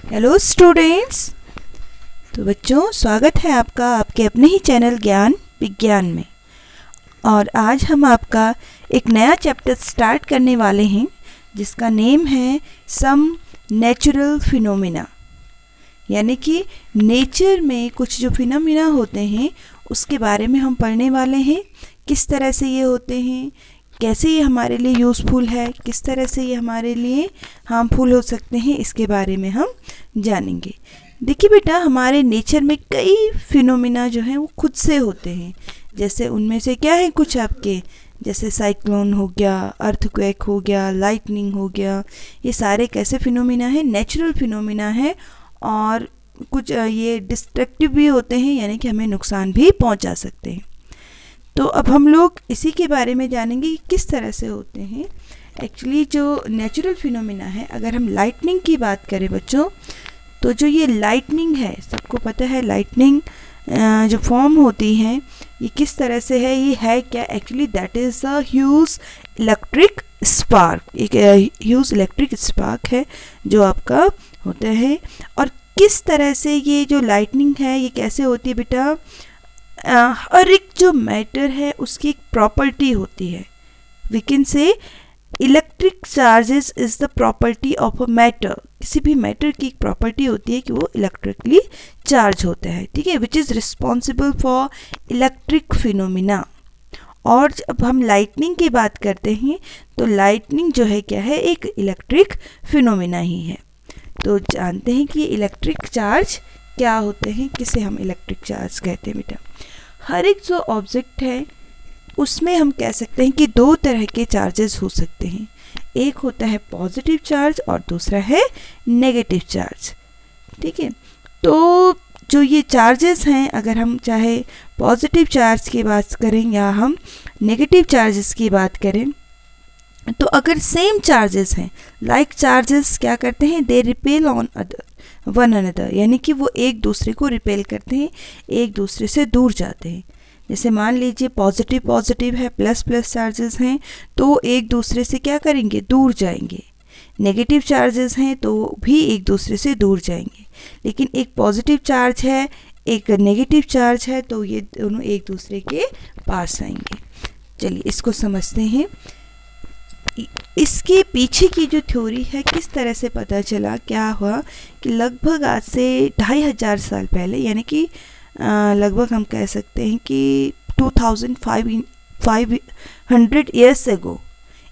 Hello students. तो बच्चों, स्वागत है आपका आपके अपने ही चैनल ज्ञान विज्ञान में। और आज हम आपका एक नया चैप्टर स्टार्ट करने वाले हैं जिसका नेम है सम नेचुरल फिनोमिना। यानी कि नेचर में कुछ जो फिनोमिना होते हैं उसके बारे में हम पढ़ने वाले हैं। किस तरह से ये होते हैं, कैसे ये हमारे लिए यूज़फुल है, किस तरह से ये हमारे लिए हार्मफुल हो सकते हैं, इसके बारे में हम जानेंगे। देखिए बेटा, हमारे नेचर में कई फिनोमिना जो हैं वो खुद से होते हैं। जैसे उनमें से क्या है कुछ आपके, जैसे साइक्लोन हो गया, अर्थक्वेक हो गया, लाइटनिंग हो गया। ये सारे कैसे फिनोमिना हैं? नेचुरल फिनोमिना है। और कुछ ये डिस्ट्रक्टिव भी होते हैं, यानी कि हमें नुकसान भी पहुंचा सकते हैं। तो अब हम लोग इसी के बारे में जानेंगे कि किस तरह से होते हैं। एक्चुअली जो नेचुरल फिनोमिना है, अगर हम लाइटनिंग की बात करें बच्चों, तो जो ये लाइटनिंग है, सबको पता है लाइटनिंग जो फॉर्म होती है ये किस तरह से है, ये है क्या? Actually that is a huge electric spark. एक ह्यूज इलेक्ट्रिक स्पार्क है जो आपका होता है। और किस तरह से ये जो लाइटनिंग है ये कैसे होती है बेटा? हर एक जो मैटर है उसकी एक प्रॉपर्टी होती है। We can say electric charges is the property of a matter. किसी भी मैटर की एक प्रॉपर्टी होती है कि वो इलेक्ट्रिकली चार्ज होता है, ठीक है, which is responsible for electric phenomena. और जब हम लाइटनिंग की बात करते हैं तो लाइटनिंग जो है क्या है, एक इलेक्ट्रिक फिनोमिना ही है। तो जानते हैं कि इलेक्ट्रिक चार्ज क्या होते हैं, किसे हम इलेक्ट्रिक चार्ज कहते हैं बेटा? हर एक जो ऑब्जेक्ट है उसमें हम कह सकते हैं कि दो तरह के चार्जेस हो सकते हैं। एक होता है पॉजिटिव चार्ज और दूसरा है नेगेटिव चार्ज, ठीक है। तो जो ये चार्जेस हैं, अगर हम चाहे पॉजिटिव चार्ज की बात करें या हम नेगेटिव चार्जेस की बात करें, तो अगर सेम चार्जेस हैं, लाइक चार्जेस क्या करते हैं, they repel on one another, यानी कि वो एक दूसरे को रिपेल करते हैं, एक दूसरे से दूर जाते हैं। जैसे मान लीजिए पॉजिटिव पॉजिटिव है, प्लस प्लस चार्जेस हैं, तो एक दूसरे से क्या करेंगे, दूर जाएंगे। नेगेटिव चार्जेस हैं तो भी एक दूसरे से दूर जाएंगे। लेकिन एक पॉजिटिव चार्ज है, एक नेगेटिव चार्ज है, तो ये दोनों एक दूसरे के पास आएंगे। चलिए इसको समझते हैं। इसके पीछे की जो थ्योरी है, किस तरह से पता चला, क्या हुआ कि लगभग आज से 2500 साल पहले, यानी कि लगभग हम कह सकते हैं कि 2500 ईयर्स एगो,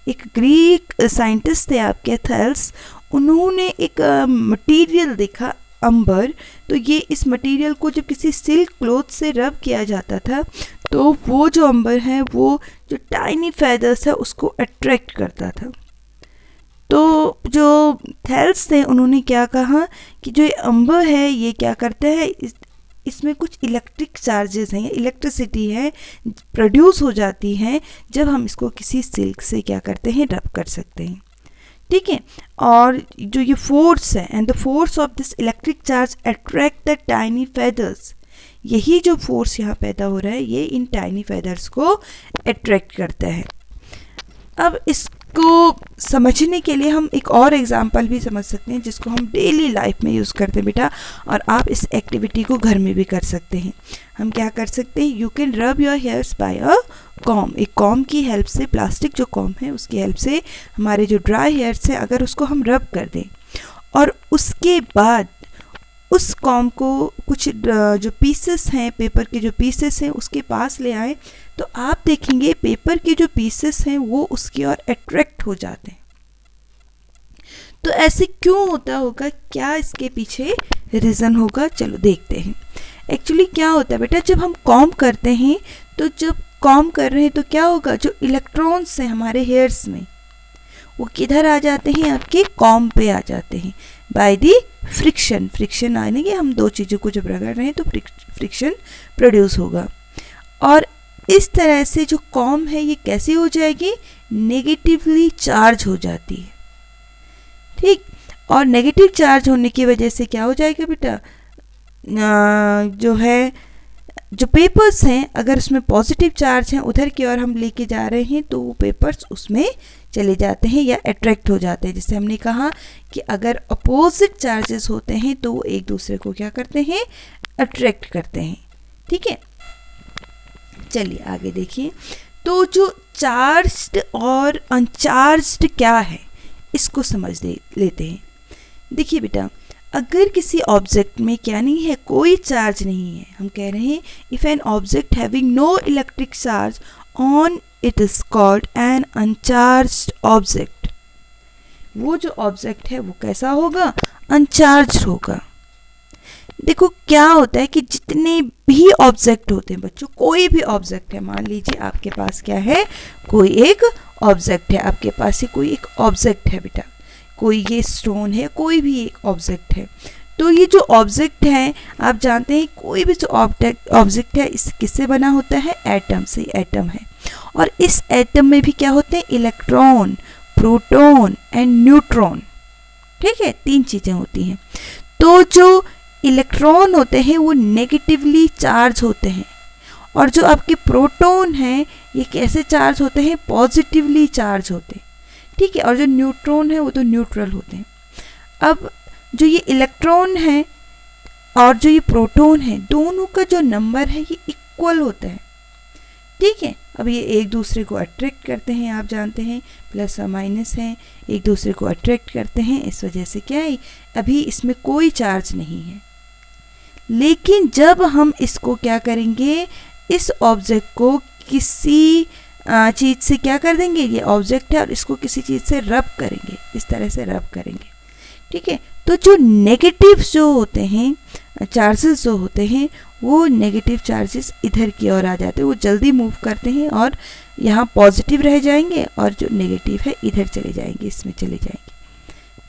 एक ग्रीक साइंटिस्ट थे आपके थेल्स। उन्होंने एक मटेरियल देखा, अंबर। तो ये इस मटेरियल को जब किसी सिल्क क्लॉथ से रब किया जाता था तो वो जो अंबर है वो जो टाइनी फेदर्स है उसको अट्रैक्ट करता था। तो जो थेल्स थे उन्होंने क्या कहा कि जो ये अंबर है ये क्या करता है, इसमें कुछ इलेक्ट्रिक चार्जेस हैं, इलेक्ट्रिसिटी है प्रोड्यूस हो जाती है जब हम इसको किसी सिल्क से क्या करते हैं, रब कर सकते हैं, ठीक है। और जो ये फोर्स है, and the force of this electric charge attract the tiny feathers, यही जो फोर्स यहाँ पैदा हो रहा है ये इन टाइनी फेदर्स को अट्रैक्ट करता है। अब इसको समझने के लिए हम एक और एग्जांपल भी समझ सकते हैं जिसको हम डेली लाइफ में यूज़ करते हैं बेटा, और आप इस एक्टिविटी को घर में भी कर सकते हैं। हम क्या कर सकते हैं, you can rub your hairs by a comb. एक कॉम की हेल्प से, प्लास्टिक जो कॉम है उसकी हेल्प से हमारे जो ड्राई हेयर्स है अगर उसको हम रब कर दें और उसके बाद उस कॉम को कुछ जो पीसेस हैं, पेपर के जो पीसेस हैं उसके पास ले आए, तो आप देखेंगे पेपर के जो पीसेस हैं वो उसकी ओर अट्रैक्ट हो जाते हैं। तो ऐसे क्यों होता होगा, क्या इसके पीछे रीज़न होगा? चलो देखते हैं। एक्चुअली क्या होता है बेटा, जब हम कॉम करते हैं तो जब कॉम कर रहे हैं तो क्या होगा, जो इलेक्ट्रॉन्स हैं हमारे हेयर्स में वो किधर आ जाते हैं, आपके कॉम पे आ जाते हैं बाय दी फ्रिक्शन। फ्रिक्शन आने के हम दो चीज़ों को जब रगड़ रहे हैं तो फ्रिक्शन प्रोड्यूस होगा। और इस तरह से जो कॉम है ये कैसे हो जाएगी, नेगेटिवली चार्ज हो जाती है, ठीक। और नेगेटिव चार्ज होने की वजह से क्या हो जाएगा बेटा, जो है जो पेपर्स हैं अगर उसमें पॉजिटिव चार्ज हैं उधर की ओर हम लेके जा रहे हैं तो वो पेपर्स उसमें चले जाते हैं या अट्रैक्ट हो जाते हैं। जैसे हमने कहा कि अगर अपोजिट चार्जेस होते हैं तो वो एक दूसरे को क्या करते हैं, अट्रैक्ट करते हैं। ठीक है, चलिए आगे देखिए। तो जो चार्ज्ड और अनचार्ज्ड क्या है इसको समझ लेते हैं। देखिए बेटा, अगर किसी ऑब्जेक्ट में क्या नहीं है, कोई चार्ज नहीं है, हम कह रहे हैं if an object having no electric charge on it is called an uncharged object. वो जो ऑब्जेक्ट है वो कैसा होगा, अनचार्ज्ड होगा। देखो क्या होता है कि जितने भी ऑब्जेक्ट होते हैं बच्चों, कोई भी ऑब्जेक्ट है, मान लीजिए आपके पास क्या है, कोई एक ऑब्जेक्ट है, आपके पास ही कोई एक ऑब्जेक्ट है बेटा, कोई ये स्टोन है, कोई भी एक ऑब्जेक्ट है। तो ये जो ऑब्जेक्ट है आप जानते हैं कोई भी जो ऑब्जेक्ट है इस किससे बना होता है, एटम से, एटम है। और इस एटम में भी क्या होते हैं, इलेक्ट्रॉन, प्रोटॉन एंड न्यूट्रॉन। ठीक है, 3 चीज़ें होती हैं। तो जो इलेक्ट्रॉन होते हैं वो नेगेटिवली चार्ज होते हैं और जो आपके प्रोटॉन हैं ये कैसे चार्ज होते हैं, पॉजिटिवली चार्ज होते हैं। ठीक है, और जो न्यूट्रॉन है वो तो न्यूट्रल होते हैं। अब जो ये इलेक्ट्रॉन है और जो ये प्रोटॉन है दोनों का जो नंबर है ये इक्वल होता है। ठीक है, अब ये एक दूसरे को अट्रैक्ट करते हैं, आप जानते हैं प्लस और माइनस है, एक दूसरे को अट्रैक्ट करते हैं, इस वजह से क्या है, अभी इसमें कोई चार्ज नहीं है। लेकिन जब हम इसको क्या करेंगे, इस ऑब्जेक्ट को किसी चीज़ से क्या कर देंगे, ये ऑब्जेक्ट है और इसको किसी चीज़ से रब करेंगे, इस तरह से रब करेंगे। ठीक है, तो जो नेगेटिव जो होते हैं चार्जेस जो होते हैं वो नेगेटिव चार्जेस इधर की ओर आ जाते हैं, वो जल्दी मूव करते हैं और यहाँ पॉजिटिव रह जाएंगे और जो नेगेटिव है इधर चले जाएंगे, इसमें चले जाएंगे।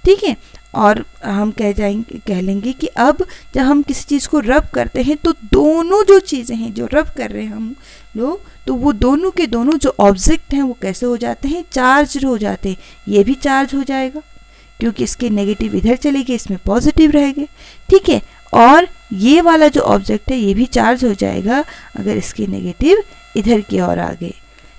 ठीक है, और हम कह लेंगे कि अब जब हम किसी चीज़ को रब करते हैं तो दोनों जो चीज़ें हैं जो रब कर रहे हैं हम लोग, तो वो दोनों के दोनों जो ऑब्जेक्ट हैं वो कैसे हो जाते हैं, चार्ज हो जाते हैं। ये भी चार्ज हो जाएगा क्योंकि इसके नेगेटिव इधर चले गए, इसमें पॉजिटिव रहेंगे। ठीक है, और ये वाला जो ऑब्जेक्ट है ये भी चार्ज हो जाएगा अगर इसके नेगेटिव इधर की ओर आ गए।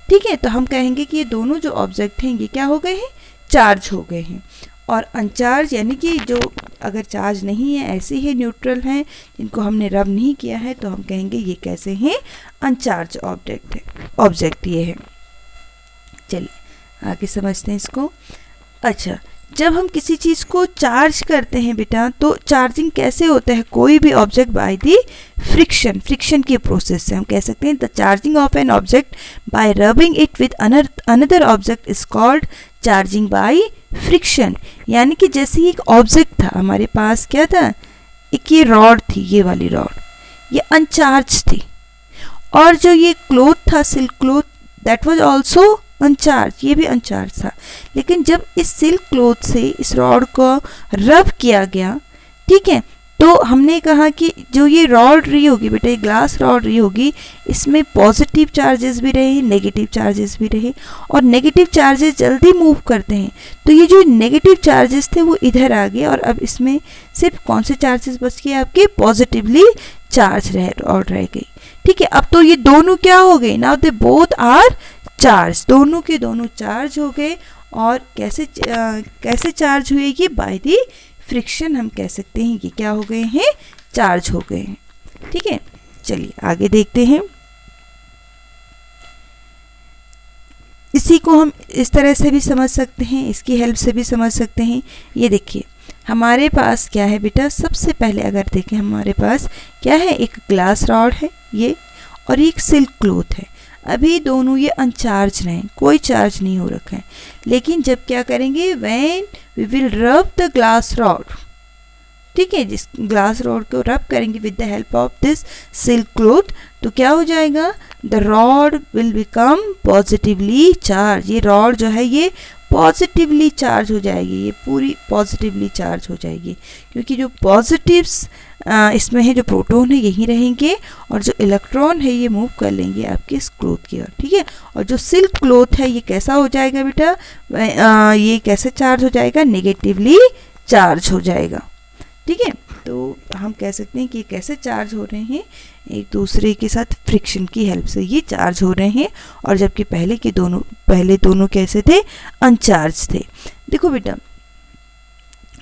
ठीक है, तो हम कहेंगे कि ये दोनों जो ऑब्जेक्ट हैं ये क्या हो गए हैं, चार्ज हो गए हैं। और अनचार्ज यानी कि जो अगर चार्ज नहीं है, ऐसे ही न्यूट्रल हैं जिनको हमने रब नहीं किया है, तो हम कहेंगे ये कैसे हैं, अनचार्ज ऑब्जेक्ट ये है। चलिए आगे समझते हैं इसको। अच्छा, जब हम किसी चीज़ को चार्ज करते हैं बेटा तो चार्जिंग कैसे होता है, कोई भी ऑब्जेक्ट बाय द फ्रिक्शन के प्रोसेस से। हम कह सकते हैं the charging of an object by rubbing it with another object is called charging by friction. यानी कि जैसे एक ऑब्जेक्ट था हमारे पास, क्या था, एक ये रॉड थी, ये वाली रॉड, ये अनचार्ज थी, और जो ये क्लॉथ था, silk cloth, that was also अनचार्ज, ये भी अनचार्ज था। लेकिन जब इस सिल्क क्लॉथ से इस रॉड को रब किया गया, ठीक है, तो हमने कहा कि जो ये रॉड रही होगी बेटा, ये ग्लास रॉड रही होगी, इसमें पॉजिटिव चार्जेस भी रहे, नेगेटिव चार्जेस भी रहे, और नेगेटिव चार्जेस जल्दी मूव करते हैं, तो ये जो नेगेटिव चार्जेस थे वो इधर आ गए और अब इसमें सिर्फ कौन से चार्जेस बच गए, आपके पॉजिटिवली चार्ज रॉड रह गई। ठीक है, अब तो ये दोनों क्या हो गए, now they both are charge, दोनों के दोनों चार्ज हो गए। और कैसे चार्ज हुए, ये बाय द फ्रिक्शन हम कह सकते हैं कि क्या हो गए हैं, चार्ज हो गए हैं। ठीक है, चलिए आगे देखते हैं। इसी को हम इस तरह से भी समझ सकते हैं, इसकी हेल्प से भी समझ सकते हैं। ये देखिए हमारे पास क्या है बेटा, सबसे पहले अगर देखें हमारे पास क्या है, एक ग्लास रॉड है ये, और एक सिल्क क्लॉथ है। अभी दोनों ये अनचार्ज रहे, कोई चार्ज नहीं हो रखा है। लेकिन जब क्या करेंगे, when we will rub the glass rod, ठीक है, जिस ग्लास रॉड को रब करेंगे with the help of this silk cloth, तो क्या हो जाएगा, the rod will become positively charge. ये रॉड जो है ये पॉजिटिवली चार्ज हो जाएगी, ये पूरी पॉजिटिवली चार्ज हो जाएगी, क्योंकि जो पॉजिटिव्स इसमें है, जो प्रोटॉन है यहीं रहेंगे और जो इलेक्ट्रॉन है ये मूव कर लेंगे आपके इस क्लॉथ की ओर। ठीक है, और जो सिल्क क्लॉथ है ये कैसा हो जाएगा बेटा, ये कैसे चार्ज हो जाएगा, नेगेटिवली चार्ज हो जाएगा। ठीक है, तो हम कह सकते हैं कि कैसे चार्ज हो रहे हैं, एक दूसरे के साथ फ्रिक्शन की हेल्प से ये चार्ज हो रहे हैं, और जबकि पहले दोनों कैसे थे, अनचार्ज थे। देखो बेटा,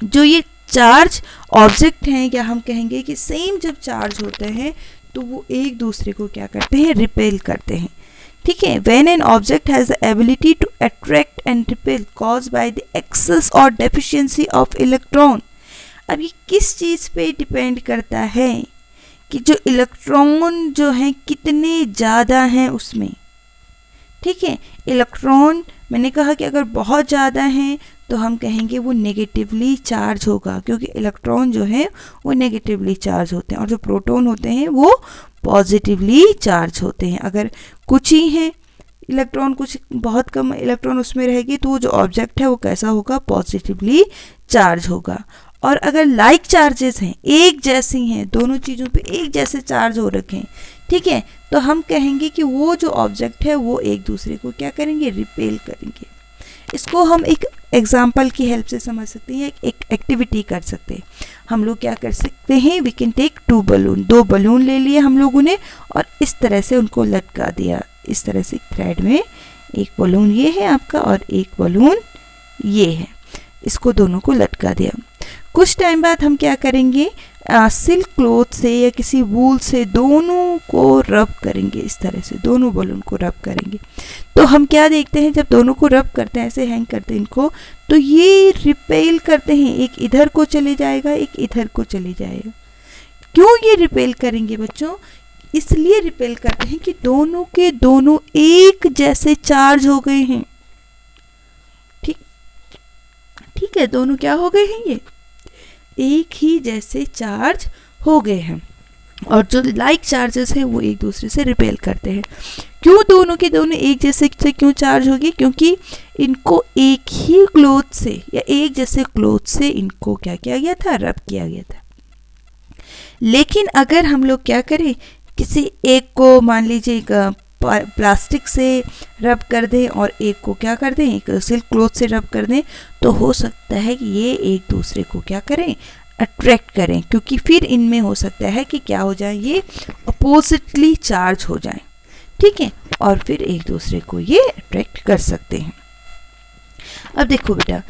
जो ये चार्ज ऑब्जेक्ट हैं, या हम कहेंगे कि सेम जब चार्ज होते हैं तो वो एक दूसरे को क्या करते हैं, रिपेल करते हैं। ठीक है, when an object has the ability to attract and repel caused by the excess और डेफिशिएंसी ऑफ इलेक्ट्रॉन। अब ये किस चीज़ पे डिपेंड करता है कि जो इलेक्ट्रॉन जो हैं कितने ज़्यादा हैं उसमें। ठीक है, इलेक्ट्रॉन मैंने कहा कि अगर बहुत ज़्यादा हैं तो हम कहेंगे वो नेगेटिवली चार्ज होगा, क्योंकि इलेक्ट्रॉन जो है वो नेगेटिवली चार्ज होते हैं, और जो प्रोटॉन होते हैं वो पॉजिटिवली चार्ज होते हैं। अगर कुछ ही हैं इलेक्ट्रॉन, कुछ बहुत कम इलेक्ट्रॉन उसमें रहेगी, तो वो जो ऑब्जेक्ट है वो कैसा होगा, पॉजिटिवली चार्ज होगा। और अगर लाइक चार्जेस हैं, एक जैसी हैं, दोनों चीज़ों पे एक जैसे चार्ज हो रखे हैं, ठीक है, तो हम कहेंगे कि वो जो ऑब्जेक्ट है वो एक दूसरे को क्या करेंगे, रिपेल करेंगे। इसको हम एक एग्जाम्पल की हेल्प से समझ सकते हैं, एक एक्टिविटी कर सकते हैं। हम लोग क्या कर सकते हैं, we can take 2 balloon, 2 balloon ले लिए हम लोगों ने, और इस तरह से उनको लटका दिया। इस तरह से थ्रेड में एक बलून ये है आपका और एक बलून ये है, इसको दोनों को लटका दिया। कुछ टाइम बाद हम क्या करेंगे, सिल्क क्लॉथ से या किसी वूल से दोनों को रब करेंगे। इस तरह से दोनों बलून को रब करेंगे, तो हम क्या देखते हैं, जब दोनों को रब करते हैं, ऐसे हैंग करते हैं इनको, तो ये रिपेल करते हैं, एक इधर को चले जाएगा, एक इधर को चले जाएगा। क्यों ये रिपेल करेंगे बच्चों, इसलिए रिपेल करते हैं कि दोनों के दोनों एक जैसे चार्ज हो गए हैं। ठीक है, दोनों क्या हो गए हैं, ये एक ही जैसे चार्ज हो गए हैं, और जो लाइक चार्जेस हैं वो एक दूसरे से रिपेल करते हैं। क्यों दोनों के दोनों एक जैसे से क्यों चार्ज होगी, क्योंकि इनको एक ही क्लॉथ से या एक जैसे क्लॉथ से इनको क्या किया गया था, रब किया गया था। लेकिन अगर हम लोग क्या करें, किसी एक को मान लीजिए एक प्लास्टिक से रब कर दें और एक को क्या कर दें, एक सिल्क क्लॉथ से रब कर दें, तो हो सकता है कि ये एक दूसरे को क्या करें, अट्रैक्ट करें, क्योंकि फिर इनमें हो सकता है कि क्या हो जाए, ये अपोजिटली चार्ज हो जाए। ठीक है, और फिर एक दूसरे को ये अट्रैक्ट कर सकते हैं। अब देखो बेटा,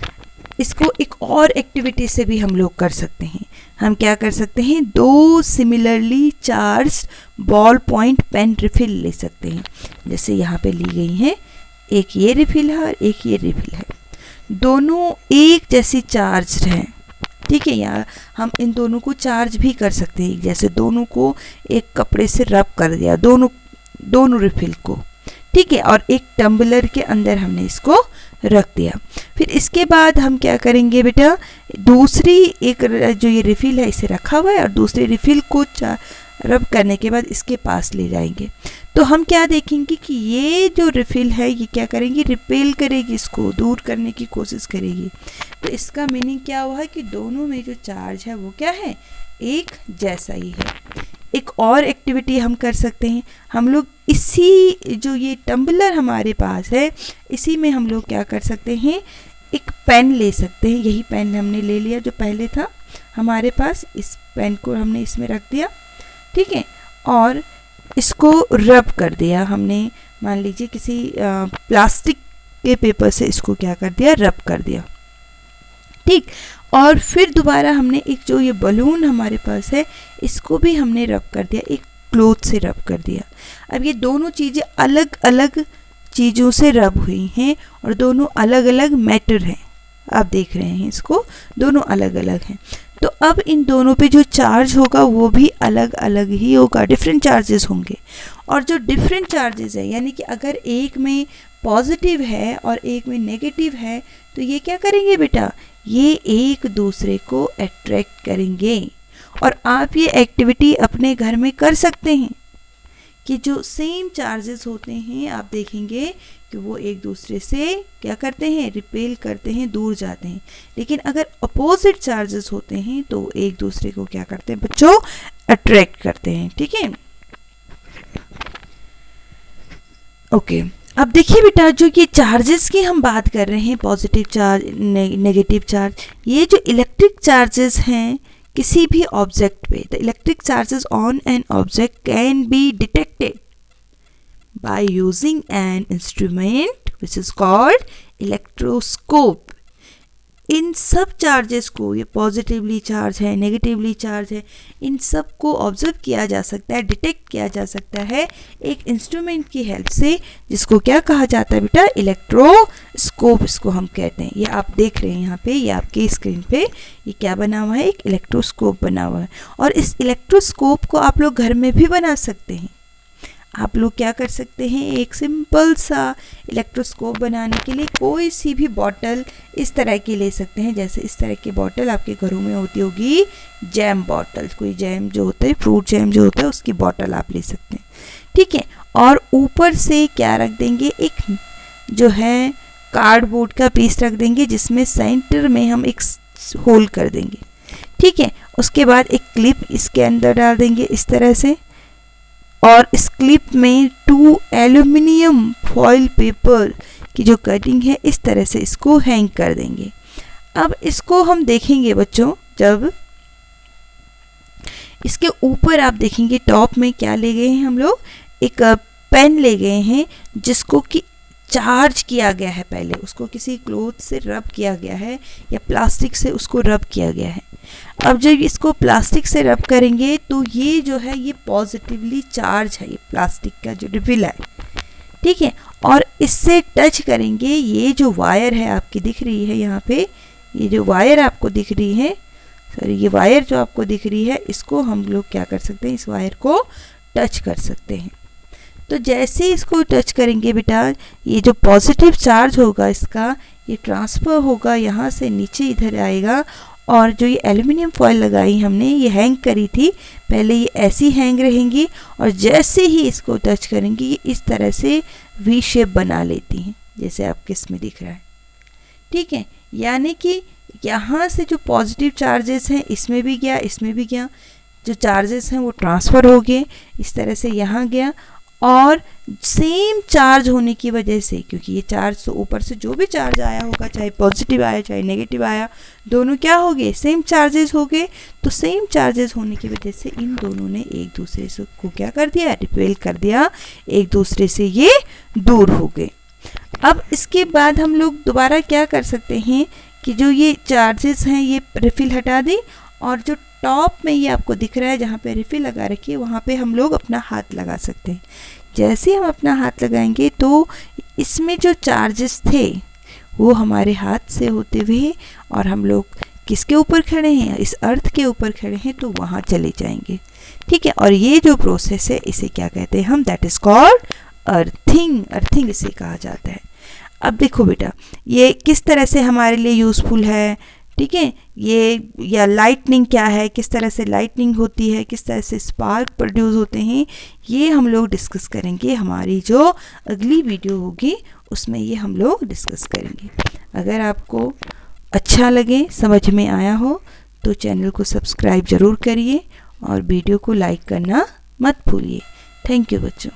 इसको एक और एक्टिविटी से भी हम लोग कर सकते हैं। हम क्या कर सकते हैं, 2 similarly charge ball point pen refill ले सकते हैं। जैसे यहाँ पे ली गई है, एक ये रिफिल है और एक ये रिफिल है, दोनों एक जैसी चार्ज हैं। ठीक है, या हम इन दोनों को चार्ज भी कर सकते हैं, जैसे दोनों को एक कपड़े से रब कर दिया, दोनों रिफिल को। ठीक है, और एक टम्बलर के अंदर हमने इसको रख दिया। फिर इसके बाद हम क्या करेंगे बेटा, दूसरी एक जो ये रिफिल है इसे रखा हुआ है, और दूसरे रिफिल को रब करने के बाद इसके पास ले जाएंगे, तो हम क्या देखेंगे कि ये जो रिफिल है ये क्या करेंगी, रिपेल करेगी, इसको दूर करने की कोशिश करेगी। तो इसका मीनिंग क्या हुआ कि दोनों में जो चार्ज है वो क्या है, एक जैसा ही है। एक और एक्टिविटी हम कर सकते हैं, हम लोग इसी जो ये टम्बलर हमारे पास है, इसी में हम लोग क्या कर सकते हैं, एक पेन ले सकते हैं। यही पेन हमने ले लिया जो पहले था हमारे पास, इस पेन को हमने इसमें रख दिया। ठीक है, और इसको रब कर दिया हमने, मान लीजिए किसी प्लास्टिक के पेपर से इसको क्या कर दिया, रब कर दिया। ठीक, और फिर दोबारा हमने एक जो ये बलून हमारे पास है इसको भी हमने रब कर दिया, एक क्लॉथ से रब कर दिया। अब ये दोनों चीज़ें अलग अलग चीज़ों से रब हुई हैं और दोनों अलग अलग मैटर हैं। आप देख रहे हैं इसको, दोनों अलग अलग हैं। तो अब इन दोनों पे जो चार्ज होगा वो भी अलग अलग ही होगा, डिफरेंट चार्जेस होंगे। और जो डिफरेंट चार्जेस है, यानी कि अगर एक में पॉजिटिव है और एक में नेगेटिव है, तो ये क्या करेंगे बेटा, ये एक दूसरे को अट्रैक्ट करेंगे। और आप ये एक्टिविटी अपने घर में कर सकते हैं कि जो सेम चार्जेस होते हैं आप देखेंगे कि वो एक दूसरे से क्या करते हैं, रिपेल करते हैं, दूर जाते हैं। लेकिन अगर अपोजिट चार्जेस होते हैं तो एक दूसरे को क्या करते हैं बच्चों, अट्रैक्ट करते हैं। ठीक है, ओके। अब देखिए बेटा, जो ये चार्जेस की हम बात कर रहे हैं, पॉजिटिव चार्ज, नेगेटिव चार्ज, ये जो इलेक्ट्रिक चार्जेस हैं किसी भी ऑब्जेक्ट पे, the electric charges on an object can be detected by using an instrument which is called electroscope. इन सब चार्जेस को, ये पॉजिटिवली चार्ज है, नेगेटिवली चार्ज है, इन सब को ऑब्जर्व किया जा सकता है, डिटेक्ट किया जा सकता है एक इंस्ट्रूमेंट की हेल्प से, जिसको क्या कहा जाता है बेटा, इलेक्ट्रोस्कोप इसको हम कहते हैं। ये आप देख रहे हैं यहाँ पे, ये आपकी स्क्रीन पे ये क्या बना हुआ है, एक इलेक्ट्रोस्कोप बना हुआ है। और इस इलेक्ट्रोस्कोप को आप लोग घर में भी बना सकते हैं। आप लोग क्या कर सकते हैं, एक सिंपल सा इलेक्ट्रोस्कोप बनाने के लिए कोई सी भी बॉटल इस तरह की ले सकते हैं। जैसे इस तरह की बॉटल आपके घरों में होती होगी, जैम बॉटल, कोई जैम जो होता है, फ्रूट जैम जो होता है, उसकी बॉटल आप ले सकते हैं, ठीक है। और ऊपर से क्या रख देंगे, एक जो है कार्डबोर्ड का पीस रख देंगे, जिसमें सेंटर में हम एक होल कर देंगे, ठीक है। उसके बाद एक क्लिप इसके अंदर डाल देंगे इस तरह से, और इस क्लिप में 2 एल्यूमिनियम फॉइल पेपर की जो कटिंग है, इस तरह से इसको हैंग कर देंगे। अब इसको हम देखेंगे बच्चों, जब इसके ऊपर आप देखेंगे टॉप में क्या ले गए हैं हम लोग, एक पेन ले गए हैं जिसको कि चार्ज किया गया है, पहले उसको किसी क्लोथ से रब किया गया है या प्लास्टिक से उसको रब किया गया है। अब जब इसको प्लास्टिक से रब करेंगे तो ये जो है ये पॉजिटिवली चार्ज है, ये प्लास्टिक का जो रिफिल है, ठीक है। और इससे टच करेंगे, ये जो वायर है आपकी दिख रही है यहाँ पे, ये जो वायर आपको दिख रही है, सॉरी ये वायर जो आपको दिख रही है, इसको हम लोग क्या कर सकते हैं, इस वायर को टच कर सकते हैं। तो जैसे इसको टच करेंगे बेटा, ये जो पॉजिटिव चार्ज होगा इसका, ये ट्रांसफ़र होगा, यहाँ से नीचे इधर आएगा। और जो ये एल्युमिनियम फॉइल लगाई हमने, ये हैंग करी थी, पहले ये ऐसी हैंग रहेंगी, और जैसे ही इसको टच करेंगे ये इस तरह से वी शेप बना लेती हैं, जैसे आपके इसमें दिख रहा है, ठीक है। यानी कि यहाँ से जो पॉजिटिव चार्जेस हैं इसमें भी गया, इसमें भी गया, जो चार्जेस हैं वो ट्रांसफ़र हो गए, इस तरह से यहाँ गया। और सेम चार्ज होने की वजह से, क्योंकि ये चार्ज तो ऊपर से जो भी चार्ज आया होगा, चाहे पॉजिटिव आया चाहे नेगेटिव आया, दोनों क्या हो गए, सेम चार्जेस हो गए। तो सेम चार्जेस होने की वजह से इन दोनों ने एक दूसरे से को क्या कर दिया, रिपेल कर दिया, एक दूसरे से ये दूर हो गए। अब इसके बाद हम लोग दोबारा क्या कर सकते हैं कि जो ये चार्जेस हैं ये रिफिल हटा दें, और जो टॉप में ये आपको दिख रहा है जहाँ पे रिफिल लगा रखी है, वहाँ पे हम लोग अपना हाथ लगा सकते हैं। जैसे हम अपना हाथ लगाएंगे तो इसमें जो चार्जेस थे वो हमारे हाथ से होते हुए, और हम लोग किसके ऊपर खड़े हैं, इस अर्थ के ऊपर खड़े हैं, तो वहाँ चले जाएंगे, ठीक है। और ये जो प्रोसेस है इसे क्या कहते हैं हम, that is called earthing, earthing इसे कहा जाता है। अब देखो बेटा, ये किस तरह से हमारे लिए यूज़फुल है, ठीक है। ये या लाइटनिंग क्या है, किस तरह से लाइटनिंग होती है, किस तरह से स्पार्क प्रोड्यूस होते हैं, ये हम लोग डिस्कस करेंगे। हमारी जो अगली वीडियो होगी उसमें ये हम लोग डिस्कस करेंगे। अगर आपको अच्छा लगे, समझ में आया हो, तो चैनल को सब्सक्राइब ज़रूर करिए और वीडियो को लाइक करना मत भूलिए। थैंक यू बच्चों।